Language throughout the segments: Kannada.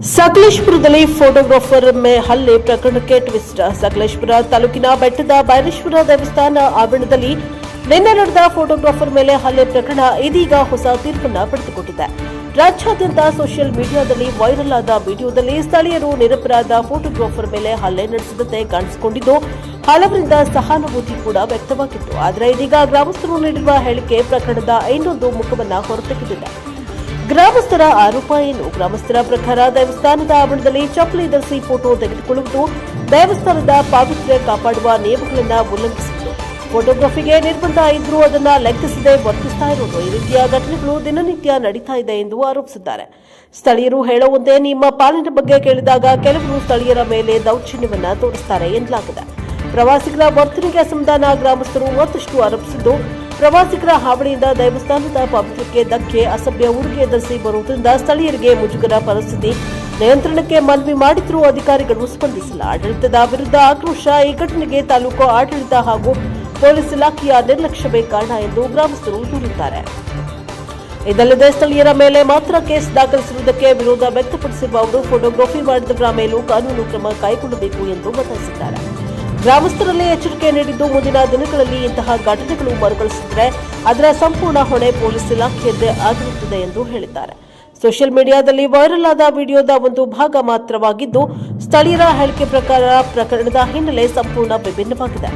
ಸಕಲೇಶಪುರದಲ್ಲಿ ಫೋಟೋಗ್ರಾಫರ್ ಹಲ್ಲೆ ಪ್ರಕರಣಕ್ಕೆ ಟ್ವಿಸ್ಟ್. ಸಕಲೇಶಪುರ ತಾಲೂಕಿನ ಬೆಟ್ಟದ ಬೈರೇಶ್ವರ ದೇವಸ್ಥಾನ ಆವರಣದಲ್ಲಿ ನಿನ್ನೆ ನಡೆದ ಫೋಟೋಗ್ರಾಫರ್ ಮೇಲೆ ಹಲ್ಲೆ ಪ್ರಕರಣ ಇದೀಗ ಹೊಸ ತೀರ್ಪನ್ನು ಪಡೆದುಕೊಂಡಿದೆ. ರಾಜ್ಯಾದ್ಯಂತ ಸೋಷಿಯಲ್ ಮೀಡಿಯಾದಲ್ಲಿ ವೈರಲ್ ಆದ ವಿಡಿಯೋದಲ್ಲಿ ಸ್ಥಳೀಯರು ನಿರಪರಾಧ ಫೋಟೋಗ್ರಾಫರ್ ಮೇಲೆ ಹಲ್ಲೆ ನಡೆಸಿದಂತೆ ಕಾಣಿಸಿಕೊಂಡಿದ್ದು, ಹಲವರಿಂದ ಸಹಾನುಭೂತಿ ಕೂಡ ವ್ಯಕ್ತವಾಗಿತ್ತು. ಆದರೆ ಇದೀಗ ಗ್ರಾಮಸ್ಥರು ನೀಡಿರುವ ಹೇಳಿಕೆ ಪ್ರಕರಣದ ಇನ್ನೊಂದು ಮುಖವನ್ನು ಹೊರತೆಗೆದಿದೆ. ಗ್ರಾಮಸ್ಥರ ಆರೋಪ ಏನು? ಗ್ರಾಮಸ್ಥರ ಪ್ರಕಾರ ದೇವಸ್ಥಾನದ ಆವರಣದಲ್ಲಿ ಚಪ್ಪಲಿ ಧರಿಸಿ ಫೋಟೋ ತೆಗೆದುಕೊಳ್ಳುವುದು ದೇವಸ್ಥಾನದ ಪಾವಿತ್ರ್ಯ ಕಾಪಾಡುವ ನಿಯಮಗಳನ್ನು ಉಲ್ಲಂಘಿಸುವುದು. ಫೋಟೋಗ್ರಫಿಗೆ ನಿರ್ಬಂಧ ಇದ್ರೂ ಅದನ್ನು ಲೆಕ್ಕಿಸದೆ ವರ್ತಿಸ್ತಾ ಇರುವುದು. ಈ ರೀತಿಯ ಘಟನೆಗಳು ದಿನನಿತ್ಯ ನಡೀತಾ ಇದೆ ಎಂದು ಆರೋಪಿಸಿದ್ದಾರೆ. ಸ್ಥಳೀಯರು ಹೇಳುವಂತೆ ನಿಮ್ಮ ಪಾಲಿನ ಬಗ್ಗೆ ಕೇಳಿದಾಗ ಕೆಲವರು ಸ್ಥಳೀಯರ ಮೇಲೆ ದೌರ್ಜನ್ಯವನ್ನ ತೋರಿಸುತ್ತಾರೆ ಎನ್ನಲಾಗಿದೆ. ಪ್ರವಾಸಿಗರ ವರ್ತನೆಗೆ ಅಸಮಾಧಾನ ಗ್ರಾಮಸ್ಥರು ಮತ್ತಷ್ಟು ಆರೋಪಿಸಿದ್ದು, ಪ್ರವಾಸಿಗರ ಹಾವಳಿಯಿಂದ ದೇವಸ್ಥಾನದ ಪವಿತ್ರಕ್ಕೆ ಧಕ್ಕೆ, ಅಸಭ್ಯ ಉಡುಗೆ ಧರಿಸಿ ಬರುವುದರಿಂದ ಸ್ಥಳೀಯರಿಗೆ ಮುಜುಗರ ಪರಿಸ್ಥಿತಿ ನಿಯಂತ್ರಣಕ್ಕೆ ಮನವಿ ಮಾಡಿದರೂ ಅಧಿಕಾರಿಗಳು ಸ್ಪಂದಿಸಿಲ್ಲ. ಆಡಳಿತದ ವಿರುದ್ಧ ಆಕ್ರೋಶ. ಈ ಘಟನೆಗೆ ತಾಲೂಕು ಆಡಳಿತ ಹಾಗೂ ಪೊಲೀಸ್ ಇಲಾಖೆಯ ನಿರ್ಲಕ್ಷ್ಯವೇ ಕಾರಣ ಎಂದು ಗ್ರಾಮಸ್ಥರು ದೂರಿದ್ದಾರೆ. ಇದಲ್ಲದೆ ಸ್ಥಳೀಯರ ಮೇಲೆ ಮಾತ್ರ ಕೇಸ್ ದಾಖಲಿಸಿರುವುದಕ್ಕೆ ವಿರೋಧ ವ್ಯಕ್ತಪಡಿಸಿರುವ ಅವರು ಫೋಟೋಗ್ರಫಿ ಮಾಡಿದವರ ಮೇಲೂ ಕಾನೂನು ಕ್ರಮ ಕೈಗೊಳ್ಳಬೇಕು ಎಂದು ಒತ್ತಾಯಿಸಿದ್ದಾರೆ. ಗ್ರಾಮಸ್ಥರಲ್ಲಿ ಎಚ್ಚರಿಕೆ ನೀಡಿದ್ದು, ಮುಂದಿನ ದಿನಗಳಲ್ಲಿ ಇಂತಹ ಘಟನೆಗಳು ಮರುಕಳಿಸಿದರೆ ಅದರ ಸಂಪೂರ್ಣ ಹೊಣೆ ಪೊಲೀಸ್ ಇಲಾಖೆಯದ್ದೇ ಆಗಿರುತ್ತದೆ ಎಂದು ಹೇಳಿದ್ದಾರೆ. ಸೋಷಿಯಲ್ ಮೀಡಿಯಾದಲ್ಲಿ ವೈರಲ್ ಆದ ವಿಡಿಯೋದ ಒಂದು ಭಾಗ ಮಾತ್ರವಾಗಿದ್ದು, ಸ್ಥಳೀಯರ ಹೇಳಿಕೆ ಪ್ರಕಾರ ಪ್ರಕರಣದ ಹಿನ್ನೆಲೆ ಸಂಪೂರ್ಣ ವಿಭಿನ್ನವಾಗಿದೆ.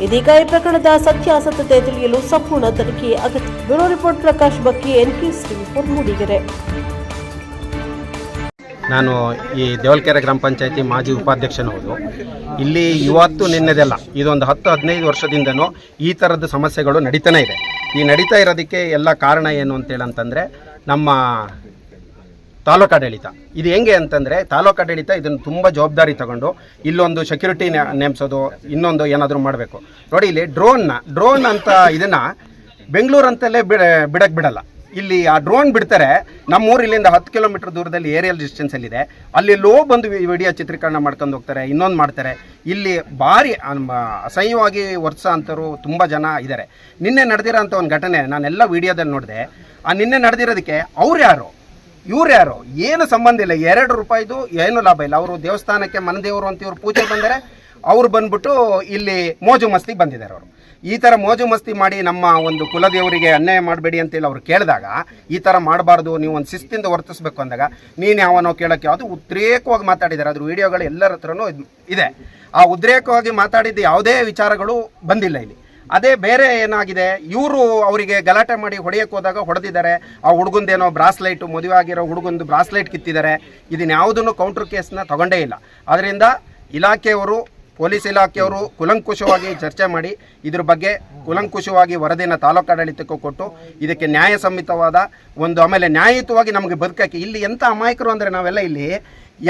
ಇದೀಗ ಈ ಪ್ರಕರಣದ ಸತ್ಯಾಸತ್ಯತೆ ತಿಳಿಯಲು ಸಂಪೂರ್ಣ ತನಿಖೆ ಅಗತ್ಯ. ಬ್ಯೂರೋ ರಿಪೋರ್ಟ್ ಪ್ರಕಾಶ್ ಬಕ್ಕಿ, NKS TV4 ಮೂಡಿಗೆರೆ. ನಾನು ಈ ದೇವಲ್ಕೆರೆ ಗ್ರಾಮ ಪಂಚಾಯತಿ ಮಾಜಿ ಉಪಾಧ್ಯಕ್ಷನವರು. ಇಲ್ಲಿ ಇವತ್ತು ನಿನ್ನೆದೆಲ್ಲ ಇದೊಂದು 10-15 ವರ್ಷದಿಂದನೂ ಈ ಥರದ ಸಮಸ್ಯೆಗಳು ನಡೀತಾನೆ ಇದೆ. ಈ ನಡೀತಾ ಇರೋದಕ್ಕೆ ಎಲ್ಲ ಕಾರಣ ಏನು ಅಂತೇಳಂತಂದರೆ ನಮ್ಮ ತಾಲೂಕಾಡಳಿತ. ಇದು ಹೆಂಗೆ ಅಂತಂದರೆ ತಾಲೂಕಾಡಳಿತ ಇದನ್ನು ತುಂಬ ಜವಾಬ್ದಾರಿ ತಗೊಂಡು ಇಲ್ಲೊಂದು ಸೆಕ್ಯೂರಿಟಿ ನೇಮಿಸೋದು, ಇನ್ನೊಂದು ಏನಾದರೂ ಮಾಡಬೇಕು. ನೋಡಿ, ಇಲ್ಲಿ ಡ್ರೋನ್ ಅಂತ ಇದನ್ನು ಬೆಂಗಳೂರು ಅಂತಲೇ ಬಿಡಕ್ಕೆ ಬಿಡಲ್ಲ. ಇಲ್ಲಿ ಆ ಡ್ರೋನ್ ಬಿಡ್ತಾರೆ. ನಮ್ಮೂರು ಇಲ್ಲಿಂದ 10 ಕಿಲೋಮೀಟರ್ ದೂರದಲ್ಲಿ ಏರಿಯಲ್ ಡಿಸ್ಟೆನ್ಸಲ್ಲಿದೆ. ಅಲ್ಲಿ ಲೋ ಬಂದು ವಿಡಿಯೋ ಚಿತ್ರೀಕರಣ ಮಾಡ್ಕೊಂಡು ಹೋಗ್ತಾರೆ, ಇನ್ನೊಂದು ಮಾಡ್ತಾರೆ. ಇಲ್ಲಿ ಭಾರಿ ಅಸಹ್ಯವಾಗಿ ವರ್ತಿಸೋ ಅಂಥವ್ರು ತುಂಬ ಜನ ಇದ್ದಾರೆ. ನಿನ್ನೆ ನಡೆದಿರೋ ಅಂಥ ಒಂದು ಘಟನೆ ನಾನೆಲ್ಲ ವಿಡಿಯೋದಲ್ಲಿ ನೋಡಿದೆ. ಆ ನಿನ್ನೆ ನಡೆದಿರೋದಕ್ಕೆ ಅವ್ರು ಯಾರು, ಇವ್ರು ಯಾರು, ಏನು ಸಂಬಂಧ ಇಲ್ಲ. 2 ರೂಪಾಯಿದು ಏನು ಲಾಭ ಇಲ್ಲ. ಅವರು ದೇವಸ್ಥಾನಕ್ಕೆ ಮನದೇವರು ಅಂತ ಇವ್ರು ಪೂಜೆ ಬಂದರೆ ಅವ್ರು ಬಂದ್ಬಿಟ್ಟು ಇಲ್ಲಿ ಮೋಜು ಮಸ್ತಿಗೆ ಬಂದಿದ್ದಾರೆ. ಅವರು ಈ ಥರ ಮೋಜು ಮಸ್ತಿ ಮಾಡಿ ನಮ್ಮ ಒಂದು ಕುಲದೇವರಿಗೆ ಅನ್ಯಾಯ ಮಾಡಬೇಡಿ ಅಂತೇಳಿ ಅವ್ರು ಕೇಳಿದಾಗ, ಈ ಥರ ಮಾಡಬಾರ್ದು, ನೀವು ಒಂದು ಶಿಸ್ತಿಂದ ವರ್ತಿಸ್ಬೇಕು ಅಂದಾಗ ನೀನು ಯಾವನೋ ಕೇಳೋಕ್ಕೆ ಅದು ಉದ್ರೇಕವಾಗಿ ಮಾತಾಡಿದ್ದಾರೆ. ಅದ್ರ ವಿಡಿಯೋಗಳು ಎಲ್ಲರ ಹತ್ರನೂ ಇದೆ. ಆ ಉದ್ರೇಕವಾಗಿ ಮಾತಾಡಿದ್ದು ಯಾವುದೇ ವಿಚಾರಗಳು ಬಂದಿಲ್ಲ ಇಲ್ಲಿ. ಅದೇ ಬೇರೆ ಏನಾಗಿದೆ, ಇವರು ಅವರಿಗೆ ಗಲಾಟೆ ಮಾಡಿ ಹೊಡೆಯಕ್ಕೆ ಹೋದಾಗ ಹೊಡೆದಿದ್ದಾರೆ. ಆ ಹುಡುಗಂದೇನೋ ಬ್ರಾಸ್ಲೈಟು, ಮದುವೆ ಆಗಿರೋ ಹುಡುಗಂದು ಬ್ರಾಸ್ಲೈಟ್ ಕಿತ್ತಿದ್ದಾರೆ. ಇದನ್ನು ಯಾವುದನ್ನು ಕೌಂಟ್ರ್ ಕೇಸ್ನ ತಗೊಂಡೇ ಇಲ್ಲ. ಆದ್ದರಿಂದ ಇಲಾಖೆಯವರು, ಪೊಲೀಸ್ ಇಲಾಖೆಯವರು ಕೂಲಂಕುಷವಾಗಿ ಚರ್ಚೆ ಮಾಡಿ ಇದ್ರ ಬಗ್ಗೆ ಕೂಲಂಕುಷವಾಗಿ ವರದಿನ ತಾಲೂಕಾಡಳಿತಕ್ಕೂ ಕೊಟ್ಟು ಇದಕ್ಕೆ ನ್ಯಾಯಸಮ್ಮತವಾದ ಒಂದು, ಆಮೇಲೆ ನ್ಯಾಯಯುತವಾಗಿ ನಮಗೆ ಬದುಕಕ್ಕೆ. ಇಲ್ಲಿ ಎಂಥ ಅಮಾಯಕರು ಅಂದರೆ ನಾವೆಲ್ಲ ಇಲ್ಲಿ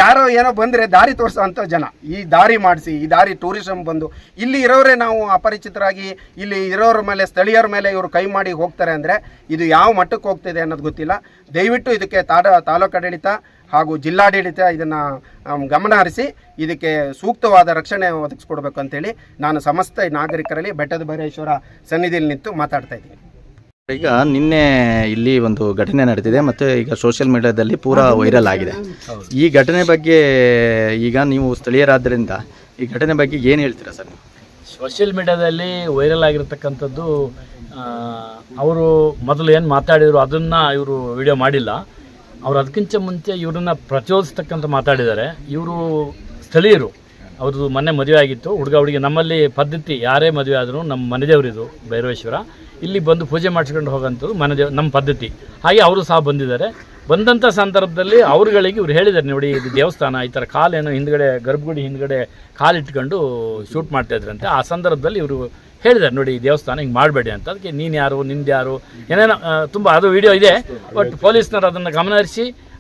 ಯಾರೋ ಏನೋ ಬಂದರೆ ದಾರಿ ತೋರಿಸೋ ಅಂಥ ಜನ. ಈ ದಾರಿ ಮಾಡಿಸಿ, ಈ ದಾರಿ ಟೂರಿಸಮ್ ಬಂದು ಇಲ್ಲಿ ಇರೋರೇ ನಾವು ಅಪರಿಚಿತರಾಗಿ ಇಲ್ಲಿ ಇರೋರ ಮೇಲೆ, ಸ್ಥಳೀಯರ ಮೇಲೆ ಇವರು ಕೈ ಮಾಡಿ ಹೋಗ್ತಾರೆ ಅಂದರೆ ಇದು ಯಾವ ಮಟ್ಟಕ್ಕೆ ಹೋಗ್ತಿದೆ ಅನ್ನೋದು ಗೊತ್ತಿಲ್ಲ. ದಯವಿಟ್ಟು ಇದಕ್ಕೆ ತಾಲೂಕಾಡಳಿತ ಹಾಗೂ ಜಿಲ್ಲಾಡಳಿತ ಇದನ್ನು ಗಮನ ಹರಿಸಿ ಇದಕ್ಕೆ ಸೂಕ್ತವಾದ ರಕ್ಷಣೆ ಒದಗಿಸ್ಕೊಡ್ಬೇಕು ಅಂತೇಳಿ ನಾನು ಸಮಸ್ತ ನಾಗರಿಕರಲ್ಲಿ ಬೆಟ್ಟದ ಬೈರೇಶ್ವರ ಸನ್ನಿಧಿಯಲ್ಲಿ ನಿಂತು ಮಾತಾಡ್ತಾ ಇದ್ದೀನಿ. ಈಗ ನಿನ್ನೆ ಇಲ್ಲಿ ಒಂದು ಘಟನೆ ನಡೆದಿದೆ ಮತ್ತು ಈಗ ಸೋಷಿಯಲ್ ಮೀಡಿಯಾದಲ್ಲಿ ಪೂರಾ ವೈರಲ್ ಆಗಿದೆ. ಈ ಘಟನೆ ಬಗ್ಗೆ ಈಗ ನೀವು ಸ್ಥಳೀಯರಾದ್ದರಿಂದ ಈ ಘಟನೆ ಬಗ್ಗೆ ಏನು ಹೇಳ್ತೀರಾ ಸರ್? ಸೋಷಿಯಲ್ ಮೀಡಿಯಾದಲ್ಲಿ ವೈರಲ್ ಆಗಿರತಕ್ಕಂಥದ್ದು, ಅವರು ಮೊದಲು ಏನು ಮಾತಾಡಿದರು ಅದನ್ನು ಇವರು ವಿಡಿಯೋ ಮಾಡಿಲ್ಲ. ಅವರು ಅದಕ್ಕಿಂತ ಮುಂಚೆ ಇವ್ರನ್ನ ಪ್ರಚೋದಿಸ್ತಕ್ಕಂಥ ಮಾತಾಡಿದ್ದಾರೆ. ಇವರು ಸ್ಥಳೀಯರು, ಅವ್ರದ್ದು ಮೊನ್ನೆ ಮದುವೆ ಆಗಿತ್ತು, ಹುಡುಗ ನಮ್ಮಲ್ಲಿ ಪದ್ಧತಿ, ಯಾರೇ ಮದುವೆ ಆದರೂ ನಮ್ಮ ಮನೆದೇವರಿದು ಭೈರವೇಶ್ವರ, ಇಲ್ಲಿ ಬಂದು ಪೂಜೆ ಮಾಡಿಸ್ಕೊಂಡು ಹೋಗೋಂಥದ್ದು ನಮ್ಮ ಪದ್ಧತಿ. ಹಾಗೆ ಅವರು ಸಹ ಬಂದಿದ್ದಾರೆ. ಬಂದಂಥ ಸಂದರ್ಭದಲ್ಲಿ ಅವ್ರುಗಳಿಗೆ ಇವ್ರು ಹೇಳಿದ್ದಾರೆ, ನೋಡಿ ಇದು ದೇವಸ್ಥಾನ, ಈ ಥರ ಕಾಲೇನೋ ಹಿಂದ್ಗಡೆ ಗರ್ಭಗುಡಿ ಹಿಂದ್ಗಡೆ ಕಾಲಿಟ್ಕೊಂಡು ಶೂಟ್ ಮಾಡ್ತಾಯಿದ್ರಂತೆ. ಆ ಸಂದರ್ಭದಲ್ಲಿ ಇವರು ಹೇಳಿದ್ದಾರೆ, ನೋಡಿ ಈ ದೇವಸ್ಥಾನ ಹಿಂಗೆ ಮಾಡಬೇಡಿ ಅಂತ. ಅದಕ್ಕೆ ನೀನು ಯಾರು, ನಿಂದು ಯಾರು, ಏನೇನೋ ತುಂಬ ಅದು ವಿಡಿಯೋ ಇದೆ. ಬಟ್ ಪೊಲೀಸ್ನವರು ಅದನ್ನು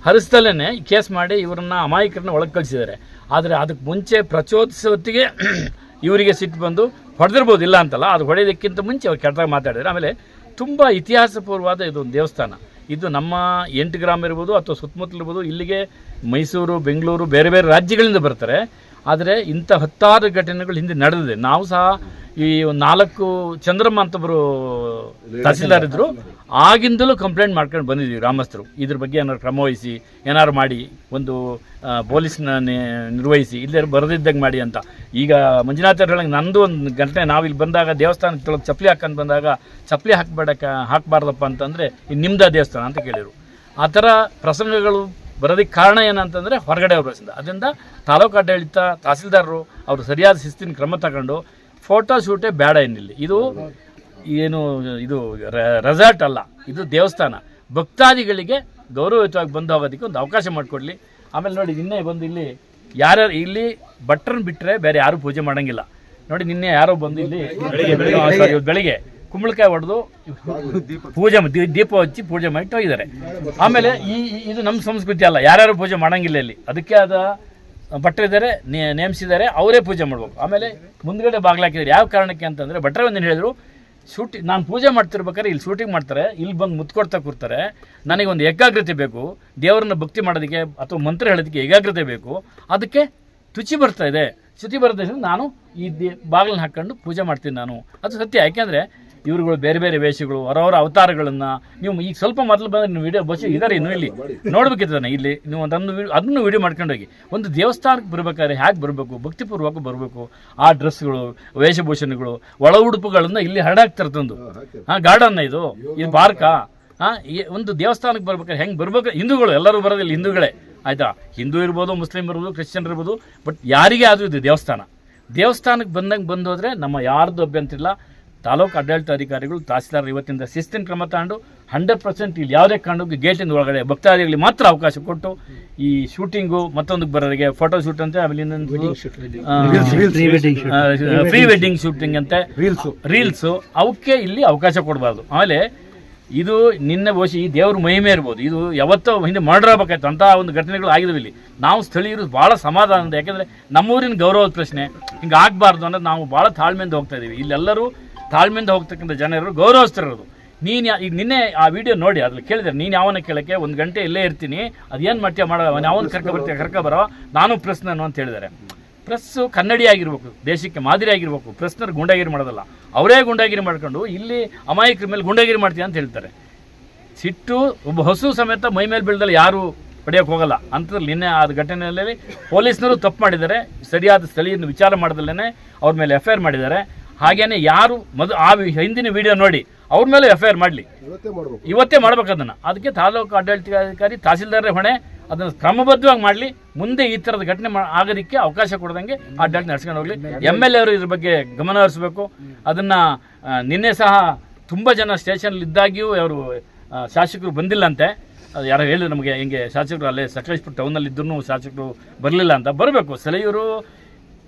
ಹರಿಸ್ತಲೇ ಕೇಸ್ ಮಾಡಿ ಇವರನ್ನ ಅಮಾಯಕರನ್ನ ಒಳಗೆ ಕಳಿಸಿದ್ದಾರೆ. ಆದರೆ ಅದಕ್ಕೆ ಮುಂಚೆ ಪ್ರಚೋದಿಸೋತ್ತಿಗೆ ಇವರಿಗೆ ಸಿಟ್ಟು ಬಂದು ಹೊಡೆದಿರ್ಬೋದು, ಇಲ್ಲ ಅಂತಲ್ಲ, ಅದು ಹೊಡೆಯೋದಕ್ಕಿಂತ ಮುಂಚೆ ಅವ್ರು ಕೆಟ್ಟದಾಗ ಮಾತಾಡಿದ್ದಾರೆ. ಆಮೇಲೆ ತುಂಬ ಇತಿಹಾಸಪೂರ್ವವಾದ ಇದೊಂದು ದೇವಸ್ಥಾನ. ಇದು ನಮ್ಮ 8 ಗ್ರಾಮ ಇರ್ಬೋದು ಅಥವಾ ಸುತ್ತಮುತ್ತಲಿರ್ಬೋದು, ಇಲ್ಲಿಗೆ ಮೈಸೂರು, ಬೆಂಗಳೂರು, ಬೇರೆ ಬೇರೆ ರಾಜ್ಯಗಳಿಂದ ಬರ್ತಾರೆ. ಆದರೆ ಇಂಥ 10 ಘಟನೆಗಳು ಹಿಂದೆ ನಡೆದಿದೆ. ನಾವು ಸಹ ಈ 4 ಚಂದ್ರಮ್ಮ ಅಂತೊಬ್ಬರು ತಹಸೀಲ್ದಾರ್ ಇದ್ದರು. ಆಗಿಂದಲೂ ಕಂಪ್ಲೇಂಟ್ ಮಾಡ್ಕೊಂಡು ಬಂದಿದ್ದೀವಿ ಗ್ರಾಮಸ್ಥರು. ಇದ್ರ ಬಗ್ಗೆ ಏನಾದ್ರು ಕ್ರಮ ವಹಿಸಿ, ಏನಾದ್ರು ಮಾಡಿ, ಒಂದು ಪೊಲೀಸ್ನ ನಿರ್ವಹಿಸಿ, ಇಲ್ಲೇ ಬರದಿದ್ದಂಗೆ ಮಾಡಿ ಅಂತ. ಈಗ ಮಂಜುನಾಥ್ ಅವ್ರು ಹೇಳಂಗೆ ನಂದು ಒಂದು ಘಟನೆ, ನಾವು ಇಲ್ಲಿ ಬಂದಾಗ ದೇವಸ್ಥಾನಕ್ಕೆ ತೊಳಗೆ ಚಪ್ಪಲಿ ಹಾಕೊಂಡು ಬಂದಾಗ ಚಪ್ಪಲಿ ಹಾಕಬಾರ್ದಪ್ಪ ಅಂತಂದರೆ ಇದು ನಿಮ್ಮದ ದೇವಸ್ಥಾನ ಅಂತ ಕೇಳಿದರು. ಆ ಥರ ಪ್ರಸಂಗಗಳು ಬರೋದಕ್ಕೆ ಕಾರಣ ಏನಂತಂದರೆ ಹೊರಗಡೆ ಅವ್ರ ವಯಸ್ಸಿಂದ. ಅದರಿಂದ ತಾಲೂಕು ಆಡಳಿತ, ತಹಸೀಲ್ದಾರರು ಅವರು ಸರಿಯಾದ ಶಿಸ್ತಿನ ಕ್ರಮ ತಗೊಂಡು ಫೋಟೋ ಶೂಟೇ ಬೇಡ ಏನಿಲ್ಲ. ಇದು ಇದು ರೆಸಾರ್ಟ್ ಅಲ್ಲ, ಇದು ದೇವಸ್ಥಾನ. ಭಕ್ತಾದಿಗಳಿಗೆ ಗೌರವಯುತವಾಗಿ ಬಂದು ಹೋಗೋದಕ್ಕೆ ಒಂದು ಅವಕಾಶ ಮಾಡಿಕೊಡ್ಲಿ. ಆಮೇಲೆ ನೋಡಿ, ನಿನ್ನೆ ಬಂದು ಇಲ್ಲಿ ಯಾರ್ಯಾರು ಇಲ್ಲಿ ಭಟ್ರನ್ನ ಬಿಟ್ಟರೆ ಬೇರೆ ಯಾರೂ ಪೂಜೆ ಮಾಡೋಂಗಿಲ್ಲ. ನೋಡಿ, ನಿನ್ನೆ ಯಾರೋ ಬಂದು ಇಲ್ಲಿ ಬೆಳಿಗ್ಗೆ ಕುಂಬಳಕಾಯಿ ಹೊಡೆದು ಪೂಜೆ ದೀಪ ಹಚ್ಚಿ ಪೂಜೆ ಮಾಡಿ ಹೋಗಿದ್ದಾರೆ. ಆಮೇಲೆ ಇದು ನಮ್ಮ ಸಂಸ್ಕೃತಿ ಅಲ್ಲ, ಯಾರ್ಯಾರು ಪೂಜೆ ಮಾಡೋಂಗಿಲ್ಲ ಇಲ್ಲಿ. ಅದಕ್ಕೆ ಆದ ಭಟ್ರಿದ್ದಾರೆ, ನೇಮಿಸಿದ್ದಾರೆ, ಅವರೇ ಪೂಜೆ ಮಾಡ್ಬೇಕು. ಆಮೇಲೆ ಮುಂದ್ಗಡೆ ಬಾಗಿಲಾಕಿದ್ದಾರೆ. ಯಾವ ಕಾರಣಕ್ಕೆ ಅಂತಂದರೆ ಭಟ್ರೆ ಒಂದೇನು ಹೇಳಿದ್ರು, ನಾನು ಪೂಜೆ ಮಾಡ್ತಿರ್ಬೇಕಾದ್ರೆ ಇಲ್ಲಿ ಶೂಟಿಂಗ್ ಮಾಡ್ತಾರೆ, ಇಲ್ಲಿ ಬಂದು ಮುತ್ಕೊಡ್ತಾ ಕೂರ್ತಾರೆ. ನನಗೊಂದು ಏಕಾಗ್ರತೆ ಬೇಕು, ದೇವರನ್ನ ಭಕ್ತಿ ಮಾಡೋದಕ್ಕೆ ಅಥವಾ ಮಂತ್ರ ಹೇಳೋದಕ್ಕೆ ಏಕಾಗ್ರತೆ ಬೇಕು. ಅದಕ್ಕೆ ತುಚಿ ಬರ್ತಾ ಇದೆ, ಶ್ರುತಿ ಬರುತ್ತೆ, ನಾನು ಈ ಬಾಗಿಲನ್ನ ಹಾಕ್ಕೊಂಡು ಪೂಜೆ ಮಾಡ್ತೀನಿ ನಾನು. ಅದು ಸತ್ಯ. ಯಾಕೆಂದರೆ ಇವ್ರುಗಳು ಬೇರೆ ಬೇರೆ ವೇಷಗಳು, ಅವರವರ ಅವತಾರಗಳನ್ನು ನೀವು ಈಗ ಸ್ವಲ್ಪ ಮೊದಲು ಬಂದರೆ ನೀವು ವಿಡಿಯೋ ಬಸ್ ಇದ್ದಾರೆ ಇನ್ನು ಇಲ್ಲಿ ನೋಡ್ಬೇಕಿದ್ದಾನೆ. ಇಲ್ಲಿ ನೀವು ಅದನ್ನು ವಿಡಿಯೋ ಮಾಡ್ಕೊಂಡೋಗಿ. ಒಂದು ದೇವಸ್ಥಾನಕ್ಕೆ ಬರಬೇಕಾದ್ರೆ ಹೇಗೆ ಬರಬೇಕು, ಭಕ್ತಿಪೂರ್ವಕ ಬರಬೇಕು. ಆ ಡ್ರೆಸ್ಗಳು, ವೇಷಭೂಷಣಗಳು, ಒಳ ಉಡುಪುಗಳನ್ನು ಇಲ್ಲಿ ಹರಡಾಕ್ತಾರೆ ತಂದು. ಗಾರ್ಡನ್ನ ಇದು ಪಾರ್ಕಾ? ಒಂದು ದೇವಸ್ಥಾನಕ್ಕೆ ಬರ್ಬೇಕಾದ್ರೆ ಹೆಂಗೆ ಬರ್ಬೇಕು? ಹಿಂದೂಗಳು ಎಲ್ಲರೂ ಬರೋದಿಲ್ಲ, ಹಿಂದೂಗಳೇ ಆಯಿತಾ. ಹಿಂದೂ ಇರ್ಬೋದು, ಮುಸ್ಲಿಂ ಇರ್ಬೋದು, ಕ್ರಿಶ್ಚಿಯನ್ ಇರ್ಬೋದು, ಬಟ್ ಯಾರಿಗೇ ಆದರೂ ಇದು ದೇವಸ್ಥಾನಕ್ಕೆ ಬಂದು ಹೋದರೆ ನಮ್ಮ ಯಾರ್ದು ಅಭ್ಯಂತರ ಇಲ್ಲ. ತಾಲೂಕು ಆಡಳಿತಾಧಿಕಾರಿಗಳು, ತಹಸೀಲ್ದಾರ್ ಇವತ್ತಿಂದ ಶಿಸ್ತಿನ ಕ್ರಮ ತಗೊಂಡು 100% ಇಲ್ಲಿ ಯಾವುದೇ ಕಾರಣಕ್ಕೂ ಗೇಟಿಂದ ಒಳಗಡೆ ಭಕ್ತಾದಿಗಳಿಗೆ ಮಾತ್ರ ಅವಕಾಶ ಕೊಟ್ಟು ಈ ಶೂಟಿಂಗು ಮತ್ತೊಂದಕ್ಕೆ ಬರೋರಿಗೆ ಫೋಟೋ ಶೂಟ್ ಅಂತೆ, ಆಮೇಲೆ ಪ್ರೀ ವೆಡ್ಡಿಂಗ್ ಶೂಟಿಂಗ್ ಅಂತೆ, ರೀಲ್ಸು ಅವಕ್ಕೆ ಇಲ್ಲಿ ಅವಕಾಶ ಕೊಡಬಾರ್ದು. ಆಮೇಲೆ ಇದು ನಿನ್ನೆ ಬಹುಶಃ ಈ ದೇವ್ರ ಮಹಿಮೆ ಇರ್ಬೋದು, ಇದು ಯಾವತ್ತೋ ಹಿಂದೆ ಮರ್ಡರ್ ಆಗಬೇಕಾಯ್ತು ಅಂತ ಒಂದು ಘಟನೆಗಳು ಆಗಿದಾವೆ ಇಲ್ಲಿ. ನಾವು ಸ್ಥಳೀಯರು ಭಾಳ ಸಮಾಧಾನ ಅಂತ, ಯಾಕೆಂದರೆ ನಮ್ಮೂರಿನ ಗೌರವದ ಪ್ರಶ್ನೆ ಹಿಂಗೆ ಆಗಬಾರ್ದು ಅನ್ನೋದು ನಾವು ಭಾಳ ತಾಳ್ಮೆಯಿಂದ ಹೋಗ್ತಾ ಇದ್ದೀವಿ. ಇಲ್ಲೆಲ್ಲರೂ ತಾಳ್ಮೆಯಿಂದ ಹೋಗ್ತಕ್ಕಂಥ ಜನರು ಗೌರವಿಸ್ತಿರೋದು. ಈಗ ನಿನ್ನೆ ಆ ವಿಡಿಯೋ ನೋಡಿ, ಅದ್ರಲ್ಲಿ ಕೇಳಿದ್ರೆ, ನೀನು ಯಾವನ್ನ ಕೇಳೋಕ್ಕೆ 1 ಗಂಟೆ ಇಲ್ಲೇ ಇರ್ತೀನಿ, ಅದೇನು ಮಾಡ್ತೀಯ ಮಾಡೋ, ಯಾವನ್ನ ಕರ್ಕೊ ಬರೋ, ನಾನು ಪ್ರೆಸ್ ನಾನು ಅಂತ ಹೇಳಿದ್ದಾರೆ. ಪ್ರೆಸ್ಸು ಕನ್ನಡಿ ಆಗಿರ್ಬೇಕು, ದೇಶಕ್ಕೆ ಮಾದರಿ ಆಗಿರ್ಬೇಕು. ಪ್ರೆಸ್ನವ್ರು ಗುಂಡಾಗಿರಿ ಮಾಡೋದಲ್ಲ, ಅವರೇ ಗುಂಡಾಗಿರಿ ಮಾಡ್ಕೊಂಡು ಇಲ್ಲಿ ಅಮಾಯಕರ ಮೇಲೆ ಗುಂಡಾಗಿರಿ ಮಾಡ್ತೀಯ ಅಂತ ಹೇಳ್ತಾರೆ. ಸಿಟ್ಟು ಒಬ್ಬ ಹಸು ಸಮೇತ ಮೈ ಮೇಲೆ ಬೀಳ್ದಲ್ಲಿ ಯಾರು ಪಡೆಯೋಕೆ ಹೋಗಲ್ಲ ಅಂಥದ್ರಲ್ಲಿ ನಿನ್ನೆ ಆದ ಘಟನೆಯಲ್ಲಿ ಪೊಲೀಸ್ನವರು ತಪ್ಪು ಮಾಡಿದ್ದಾರೆ. ಸರಿಯಾದ ಸ್ಥಳೀಯರನ್ನು ವಿಚಾರ ಮಾಡ್ದಲ್ಲೇ ಅವ್ರ ಮೇಲೆ FIR ಮಾಡಿದ್ದಾರೆ. ಹಾಗೇನೆ ಯಾರು ಆ ಹಿಂದಿನ ವಿಡಿಯೋ ನೋಡಿ ಅವ್ರ ಮೇಲೆ FIR ಮಾಡಲಿ, ಇವತ್ತೇ ಮಾಡ್ಬೇಕು ಅದನ್ನು. ಅದಕ್ಕೆ ತಾಲೂಕು ಆಡಳಿತಾಧಿಕಾರಿ, ತಹಸೀಲ್ದಾರೇ ಹೊಣೆ. ಅದನ್ನು ಕ್ರಮಬದ್ಧವಾಗಿ ಮಾಡಲಿ. ಮುಂದೆ ಈ ಥರದ ಘಟನೆ ಆಗೋದಕ್ಕೆ ಅವಕಾಶ ಕೊಡದಂಗೆ ಆಡಳಿತ ನಡೆಸ್ಕೊಂಡು ಹೋಗಲಿ. MLA ಅವರು ಇದ್ರ ಬಗ್ಗೆ ಗಮನ ಹರಿಸಬೇಕು. ಅದನ್ನು ನಿನ್ನೆ ಸಹ ತುಂಬ ಜನ ಸ್ಟೇಷನಲ್ಲಿ ಇದ್ದಾಗಿಯೂ ಅವರು ಶಾಸಕರು ಬಂದಿಲ್ಲಂತೆ. ಅದು ಯಾರೋ ಹೇಳಿದ್ರು ನಮಗೆ, ಹಿಂಗೆ ಶಾಸಕರು ಅಲ್ಲೇ ಸಕಲೇಶ್ಪುರ ಟೌನಲ್ಲಿ ಇದ್ರೂ ಶಾಸಕರು ಬರಲಿಲ್ಲ ಅಂತ. ಬರಬೇಕು ಸ್ಥಳೀಯರು.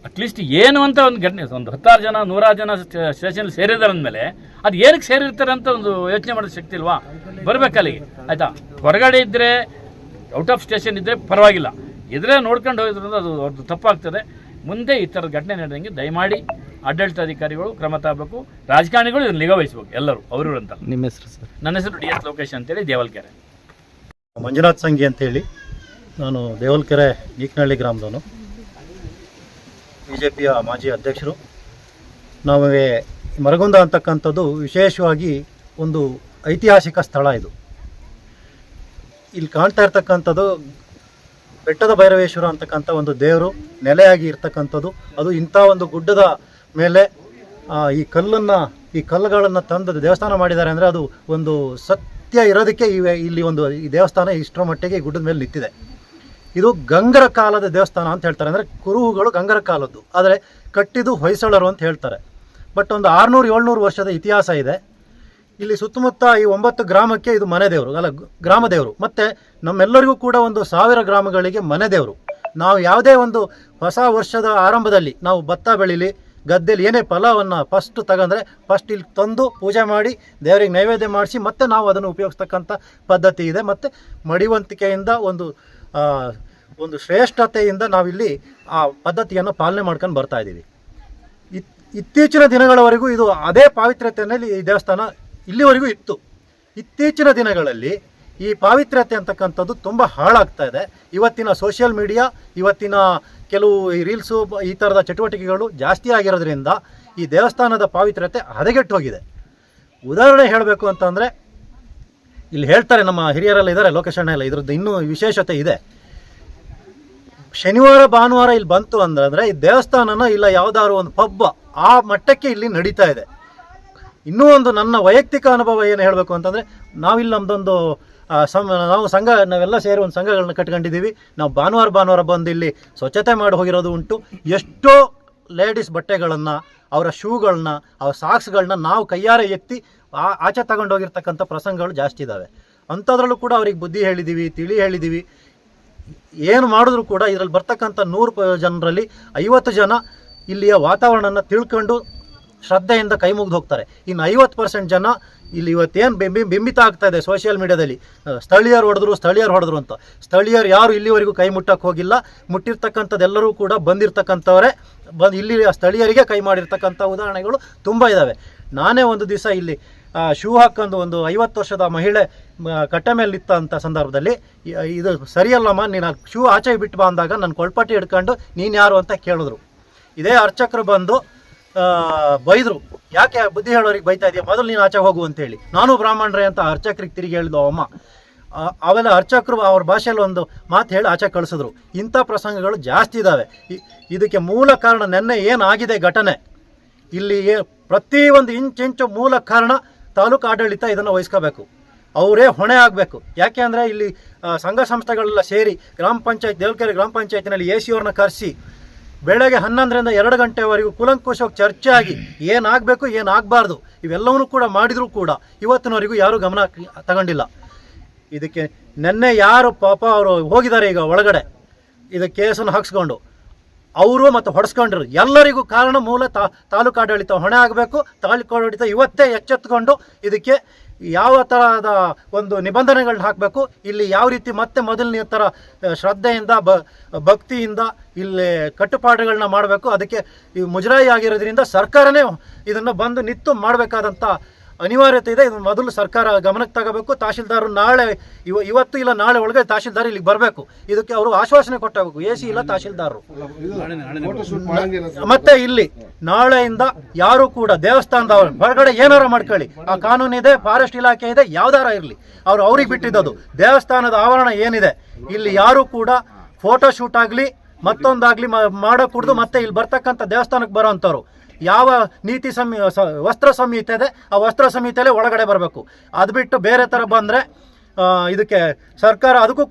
ಅಟ್ಲೀಸ್ಟ್ ಏನು ಅಂತ ಒಂದು ಘಟನೆ, ಒಂದು 10 ಜನ 100 ಜನ ಸ್ಟೇಷನ್ ಸೇರಿದಾರೆ ಅಂದಮೇಲೆ ಅದು ಏನಕ್ಕೆ ಸೇರಿರ್ತಾರೆ ಅಂತ ಒಂದು ಯೋಚನೆ ಮಾಡೋದು ಶಕ್ತಿ ಇಲ್ವಾ? ಬರಬೇಕಲ್ಲಿಗೆ, ಆಯಿತಾ. ಹೊರಗಡೆ ಇದ್ದರೆ, ಔಟ್ ಆಫ್ ಸ್ಟೇಷನ್ ಇದ್ದರೆ ಪರವಾಗಿಲ್ಲ, ಇದ್ರೆ ನೋಡ್ಕೊಂಡು ಹೋಗಿದ್ರಿಂದ ಅದು ಅವ್ರದ್ದು ತಪ್ಪಾಗ್ತದೆ. ಮುಂದೆ ಈ ಥರದ ಘಟನೆ ನಡೆದಂಗೆ ದಯಮಾಡಿ ಆಡಳಿತಾಧಿಕಾರಿಗಳು ಕ್ರಮ ತಗೋಬೇಕು. ರಾಜಕಾರಣಿಗಳು ಇದನ್ನು ನಿಗಾ ವಹಿಸ್ಬೇಕು, ಎಲ್ಲರೂ ಅವರು ಅಂತ. ನಿಮ್ಮ ಹೆಸರು ಸರ್? ನನ್ನ ಹೆಸರು DS ಲೋಕೇಶ್ ಅಂತೇಳಿ, ದೇವಲ್ಕೆರೆ. ಮಂಜುನಾಥ್ ಸಂಗಿ ಅಂತೇಳಿ, ನಾನು ದೇವಲ್ಕೆರೆ ನೀಕನಹಳ್ಳಿ ಗ್ರಾಮದವನು, BJPಯ ಮಾಜಿ ಅಧ್ಯಕ್ಷರು. ನಮಗೆ ಮರಗುಂದ ಅಂತಕ್ಕಂಥದ್ದು ವಿಶೇಷವಾಗಿ ಒಂದು ಐತಿಹಾಸಿಕ ಸ್ಥಳ. ಇದು ಇಲ್ಲಿ ಕಾಣ್ತಾ ಇರ್ತಕ್ಕಂಥದ್ದು ಬೆಟ್ಟದ ಭೈರವೇಶ್ವರ ಅಂತಕ್ಕಂಥ ಒಂದು ದೇವರು ನೆಲೆಯಾಗಿ ಇರ್ತಕ್ಕಂಥದ್ದು. ಅದು ಇಂಥ ಒಂದು ಗುಡ್ಡದ ಮೇಲೆ ಈ ಕಲ್ಲುಗಳನ್ನು ತಂದು ದೇವಸ್ಥಾನ ಮಾಡಿದ್ದಾರೆ ಅಂದರೆ ಅದು ಒಂದು ಸತ್ಯ ಇರೋದಕ್ಕೆ ಇಲ್ಲಿ ಈ ದೇವಸ್ಥಾನ ಇಷ್ಟರ ಮಟ್ಟಿಗೆ ಈ ಗುಡ್ಡದ ಮೇಲೆ ನಿಂತಿದೆ. ಇದು ಗಂಗರ ಕಾಲದ ದೇವಸ್ಥಾನ ಅಂತ ಹೇಳ್ತಾರೆ. ಅಂದರೆ ಕುರುಹುಗಳು ಗಂಗರ ಕಾಲದ್ದು, ಆದರೆ ಕಟ್ಟಿದ್ದು ಹೊಯ್ಸಳರು ಅಂತ ಹೇಳ್ತಾರೆ. ಬಟ್ ಒಂದು 600-700 ವರ್ಷದ ಇತಿಹಾಸ ಇದೆ. ಇಲ್ಲಿ ಸುತ್ತಮುತ್ತ ಈ 9 ಗ್ರಾಮಕ್ಕೆ ಇದು ಮನೆ ದೇವರು, ಗ್ರಾಮ ದೇವರು. ಮತ್ತು ನಮ್ಮೆಲ್ಲರಿಗೂ ಕೂಡ ಒಂದು 1000 ಗ್ರಾಮಗಳಿಗೆ ಮನೆ ದೇವರು. ನಾವು ಯಾವುದೇ ಒಂದು ಹೊಸ ವರ್ಷದ ಆರಂಭದಲ್ಲಿ ನಾವು ಭತ್ತ ಬೆಳೀಲಿ, ಗದ್ದೆಯಲ್ಲಿ ಏನೇ ಫಲವನ್ನು ಫಸ್ಟ್ ತಗೊಂಡ್ರೆ ಫಸ್ಟ್ ಇಲ್ಲಿ ತಂದು ಪೂಜೆ ಮಾಡಿ ದೇವರಿಗೆ ನೈವೇದ್ಯ ಮಾಡಿಸಿ ಮತ್ತೆ ನಾವು ಅದನ್ನು ಉಪಯೋಗಿಸ್ತಕ್ಕಂಥ ಪದ್ಧತಿ ಇದೆ. ಮತ್ತು ಮಡಿವಂತಿಕೆಯಿಂದ ಒಂದು ಶ್ರೇಷ್ಠತೆಯಿಂದ ನಾವಿಲ್ಲಿ ಆ ಪದ್ಧತಿಯನ್ನು ಪಾಲನೆ ಮಾಡ್ಕೊಂಡು ಬರ್ತಾ ಇದ್ದೀವಿ. ಇತ್ತೀಚಿನ ದಿನಗಳವರೆಗೂ ಇದು ಅದೇ ಪಾವಿತ್ರ್ಯತೆಯಲ್ಲಿ ಈ ದೇವಸ್ಥಾನ ಇಲ್ಲಿವರೆಗೂ ಇತ್ತು. ಇತ್ತೀಚಿನ ದಿನಗಳಲ್ಲಿ ಈ ಪಾವಿತ್ರ್ಯತೆ ಅಂತಕ್ಕಂಥದ್ದು ತುಂಬ ಹಾಳಾಗ್ತಾ ಇದೆ. ಇವತ್ತಿನ ಸೋಷಿಯಲ್ ಮೀಡಿಯಾ, ಇವತ್ತಿನ ಕೆಲವು ಈ ರೀಲ್ಸು, ಈ ಥರದ ಚಟುವಟಿಕೆಗಳು ಜಾಸ್ತಿ ಆಗಿರೋದ್ರಿಂದ ಈ ದೇವಸ್ಥಾನದ ಪಾವಿತ್ರ್ಯತೆ ಹದಗೆಟ್ಟು ಹೋಗಿದೆ. ಉದಾಹರಣೆ ಹೇಳಬೇಕು ಅಂತಂದರೆ ಇಲ್ಲಿ ಹೇಳ್ತಾರೆ, ನಮ್ಮ ಹಿರಿಯರೆಲ್ಲ ಇದ್ದಾರೆ, ಲೋಕೇಶಣ್ಣ ಎಲ್ಲ, ಇದ್ರದ್ದು ಇನ್ನೂ ವಿಶೇಷತೆ ಇದೆ. ಶನಿವಾರ ಭಾನುವಾರ ಇಲ್ಲಿ ಬಂತು ಅಂದರೆ ಈ ದೇವಸ್ಥಾನನ ಇಲ್ಲ ಯಾವುದಾದ್ರು ಒಂದು ಪಬ್ ಆ ಮಟ್ಟಕ್ಕೆ ಇಲ್ಲಿ ನಡೀತಾ ಇದೆ. ಇನ್ನೂ ಒಂದು ನನ್ನ ವೈಯಕ್ತಿಕ ಅನುಭವ ಏನು ಹೇಳಬೇಕು ಅಂತಂದರೆ, ನಾವಿಲ್ಲಿ ನಮ್ಮದೊಂದು ನಾವು ನಾವೆಲ್ಲ ಸೇರಿ ಒಂದು ಸಂಘಗಳನ್ನ ಕಟ್ಕೊಂಡಿದ್ದೀವಿ. ನಾವು ಭಾನುವಾರ ಬಂದು ಇಲ್ಲಿ ಸ್ವಚ್ಛತೆ ಮಾಡಿ ಹೋಗಿರೋದು ಉಂಟು. ಎಷ್ಟೋ ಲೇಡೀಸ್ ಬಟ್ಟೆಗಳನ್ನು, ಅವರ ಶೂಗಳನ್ನ, ಅವರ ಸಾಕ್ಸ್ಗಳನ್ನ ನಾವು ಕೈಯಾರೆ ಎತ್ತಿ ಆಚೆ ತಗೊಂಡೋಗಿರ್ತಕ್ಕಂಥ ಪ್ರಸಂಗಗಳು ಜಾಸ್ತಿ ಇದ್ದಾವೆ. ಅಂಥದ್ರಲ್ಲೂ ಕೂಡ ಅವ್ರಿಗೆ ಬುದ್ಧಿ ಹೇಳಿದ್ದೀವಿ, ತಿಳಿ ಹೇಳಿದ್ದೀವಿ. ಏನು ಮಾಡಿದ್ರು ಕೂಡ ಇದರಲ್ಲಿ ಬರ್ತಕ್ಕಂಥ 100 ಜನರಲ್ಲಿ 50 ಜನ ಇಲ್ಲಿಯ ವಾತಾವರಣನ ತಿಳ್ಕೊಂಡು ಶ್ರದ್ಧೆಯಿಂದ ಕೈ ಮುಗಿದು ಹೋಗ್ತಾರೆ. ಇನ್ನು 50% ಜನ ಇಲ್ಲಿ ಇವತ್ತೇನು ಬಿಂಬಿತ ಆಗ್ತಾ ಇದೆ ಸೋಷಿಯಲ್ ಮೀಡಿಯಾದಲ್ಲಿ, ಸ್ಥಳೀಯರು ಹೊಡೆದ್ರು ಅಂತ. ಸ್ಥಳೀಯರು ಯಾರು ಇಲ್ಲಿವರೆಗೂ ಕೈ ಮುಟ್ಟಕ್ಕೆ ಹೋಗಿಲ್ಲ. ಮುಟ್ಟಿರ್ತಕ್ಕಂಥದ್ದೆಲ್ಲರೂ ಕೂಡ ಬಂದಿರತಕ್ಕಂಥವರೇ, ಇಲ್ಲಿ ಸ್ಥಳೀಯರಿಗೆ ಕೈ ಮಾಡಿರ್ತಕ್ಕಂಥ ಉದಾಹರಣೆಗಳು ತುಂಬ ಇದ್ದಾವೆ. ನಾನೇ ಒಂದು ದಿವಸ ಇಲ್ಲಿ ಶೂ ಹಾಕೊಂಡು ಒಂದು 50 ವರ್ಷದ ಮಹಿಳೆ ಕಟ್ಟೆ ಮೇಲೆ ನಿಂತ ಸಂದರ್ಭದಲ್ಲಿ, ಇದು ಸರಿಯಲ್ಲಮ್ಮ, ನೀನು ಶೂ ಆಚೆ ಬಿಟ್ಟು ಬಾ ಅಂದಾಗ ನನ್ನ ಕೊಳ್ಪಟ್ಟಿ ಹಿಡ್ಕೊಂಡು ನೀನು ಯಾರು ಅಂತ ಕೇಳಿದ್ರು. ಇದೇ ಅರ್ಚಕರು ಬಂದು ಬೈದರು, ಯಾಕೆ ಬುದ್ಧಿ ಹೇಳೋರಿಗೆ ಬೈತಾ ಇದೆಯಾ, ಮೊದಲು ನೀನು ಆಚೆ ಹೋಗು ಅಂತೇಳಿ. ನಾನು ಬ್ರಾಹ್ಮಣರೇ ಅಂತ ಅರ್ಚಕರಿಗೆ ತಿರುಗಿ ಹೇಳಿದ್ವು ಅಮ್ಮ. ಅವೆಲ್ಲ ಅರ್ಚಕರು ಅವ್ರ ಭಾಷೆಯಲ್ಲಿ ಒಂದು ಮಾತು ಹೇಳಿ ಆಚೆ ಕಳಿಸಿದ್ರು. ಇಂಥ ಪ್ರಸಂಗಗಳು ಜಾಸ್ತಿ ಇದ್ದಾವೆ. ಇದಕ್ಕೆ ಮೂಲ ಕಾರಣ ನೆನ್ನೆ ಏನಾಗಿದೆ ಘಟನೆ, ಇಲ್ಲಿ ಪ್ರತಿಯೊಂದು ಇಂಚು ಮೂಲ ಕಾರಣ ತಾಲೂಕು ಆಡಳಿತ ಇದನ್ನು ವಹಿಸ್ಕೋಬೇಕು. ಅವರೇ ಹೊಣೆ ಆಗಬೇಕು. ಯಾಕೆ ಅಂದರೆ ಇಲ್ಲಿ ಸಂಘ ಸಂಸ್ಥೆಗಳೆಲ್ಲ ಸೇರಿ ದೇವಲಕೆರೆ ಗ್ರಾಮ ಪಂಚಾಯತಿನಲ್ಲಿ AC ಅವ್ರನ್ನ ಕರೆಸಿ ಬೆಳಗ್ಗೆ 11ರಿಂದ 2 ಗಂಟೆವರೆಗೂ ಕೂಲಂಕುಷವಾಗಿ ಚರ್ಚೆ ಆಗಿ ಏನಾಗಬೇಕು ಏನಾಗಬಾರ್ದು ಇವೆಲ್ಲವನ್ನೂ ಕೂಡ ಮಾಡಿದರೂ ಕೂಡ ಇವತ್ತಿನವರೆಗೂ ಯಾರೂ ಗಮನ ತಗೊಂಡಿಲ್ಲ. ಇದಕ್ಕೆ ನೆನ್ನೆ ಯಾರು ಪಾಪ ಅವರು ಹೋಗಿದ್ದಾರೆ ಈಗ ಒಳಗಡೆ, ಇದಕ್ಕೆ ಕೇಸನ್ನು ಹಾಕ್ಸ್ಕೊಂಡು ಅವರು ಮತ್ತು ಹೊಡೆಸ್ಕೊಂಡಿರು ಎಲ್ಲರಿಗೂ ಕಾರಣ ಮೂಲ ತಾಲೂಕು ಆಡಳಿತ ಹೊಣೆ ಆಗಬೇಕು. ತಾಲೂಕು ಆಡಳಿತ ಇವತ್ತೇ ಎಚ್ಚೆತ್ತುಕೊಂಡು ಇದಕ್ಕೆ ಯಾವ ಥರದ ಒಂದು ನಿಬಂಧನೆಗಳನ್ನ ಹಾಕಬೇಕು, ಇಲ್ಲಿ ಯಾವ ರೀತಿ ಮತ್ತೆ ಮೊದಲನೇ ಥರ ಶ್ರದ್ಧೆಯಿಂದ ಭಕ್ತಿಯಿಂದ ಇಲ್ಲಿ ಕಟ್ಟುಪಾಡುಗಳನ್ನ ಮಾಡಬೇಕು. ಅದಕ್ಕೆ ಈ ಮುಜರಾಯಿ ಆಗಿರೋದ್ರಿಂದ ಸರ್ಕಾರನೇ ಇದನ್ನು ಬಂದು ನಿಂತು ಮಾಡಬೇಕಾದಂಥ ಅನಿವಾರ್ಯತೆ ಇದೆ. ಇದನ್ನು ಮೊದಲು ಸರ್ಕಾರ ಗಮನಕ್ಕೆ ತಗೋಬೇಕು. ತಹಶೀಲ್ದಾರರು ಇವತ್ತು ಇಲ್ಲ ನಾಳೆ ಒಳಗೆ ತಹಶೀಲ್ದಾರ್ ಇಲ್ಲಿಗೆ ಬರಬೇಕು. ಇದಕ್ಕೆ ಅವರು ಆಶ್ವಾಸನೆ ಕೊಟ್ಟಬೇಕು, AC ಇಲ್ಲ ತಹಶೀಲ್ದಾರರು. ಮತ್ತೆ ಇಲ್ಲಿ ನಾಳೆಯಿಂದ ಯಾರು ಕೂಡ ದೇವಸ್ಥಾನದವರು ಹೊರಗಡೆ ಏನಾರ ಮಾಡ್ಕೊಳ್ಳಿ, ಆ ಕಾನೂನಿದೆ, ಫಾರೆಸ್ಟ್ ಇಲಾಖೆ ಇದೆ, ಯಾವ್ದಾರ ಇರಲಿ, ಅವ್ರಿಗೆ ಬಿಟ್ಟಿದ್ದದು. ದೇವಸ್ಥಾನದ ಆವರಣ ಏನಿದೆ ಇಲ್ಲಿ ಯಾರು ಕೂಡ ಫೋಟೋ ಶೂಟ್ ಆಗಲಿ ಮತ್ತೊಂದಾಗಲಿ ಮಾಡೋಕೂಡ್ದು. ಮತ್ತೆ ಇಲ್ಲಿ ಬರ್ತಕ್ಕಂಥ ದೇವಸ್ಥಾನಕ್ಕೆ ಬರೋ ಅಂಥವ್ರು ಯಾವ ನೀತಿ ವಸ್ತ್ರ ಸಂಹಿತೆ ಇದೆ ಆ ವಸ್ತ್ರ ಸಂಹಿತೆಯಲ್ಲೇ ಒಳಗಡೆ ಬರಬೇಕು. ಅದು ಬಿಟ್ಟು ಬೇರೆ ಥರ ಬಂದರೆ ಇದಕ್ಕೆ ಸರ್ಕಾರ ಅದಕ್ಕೂ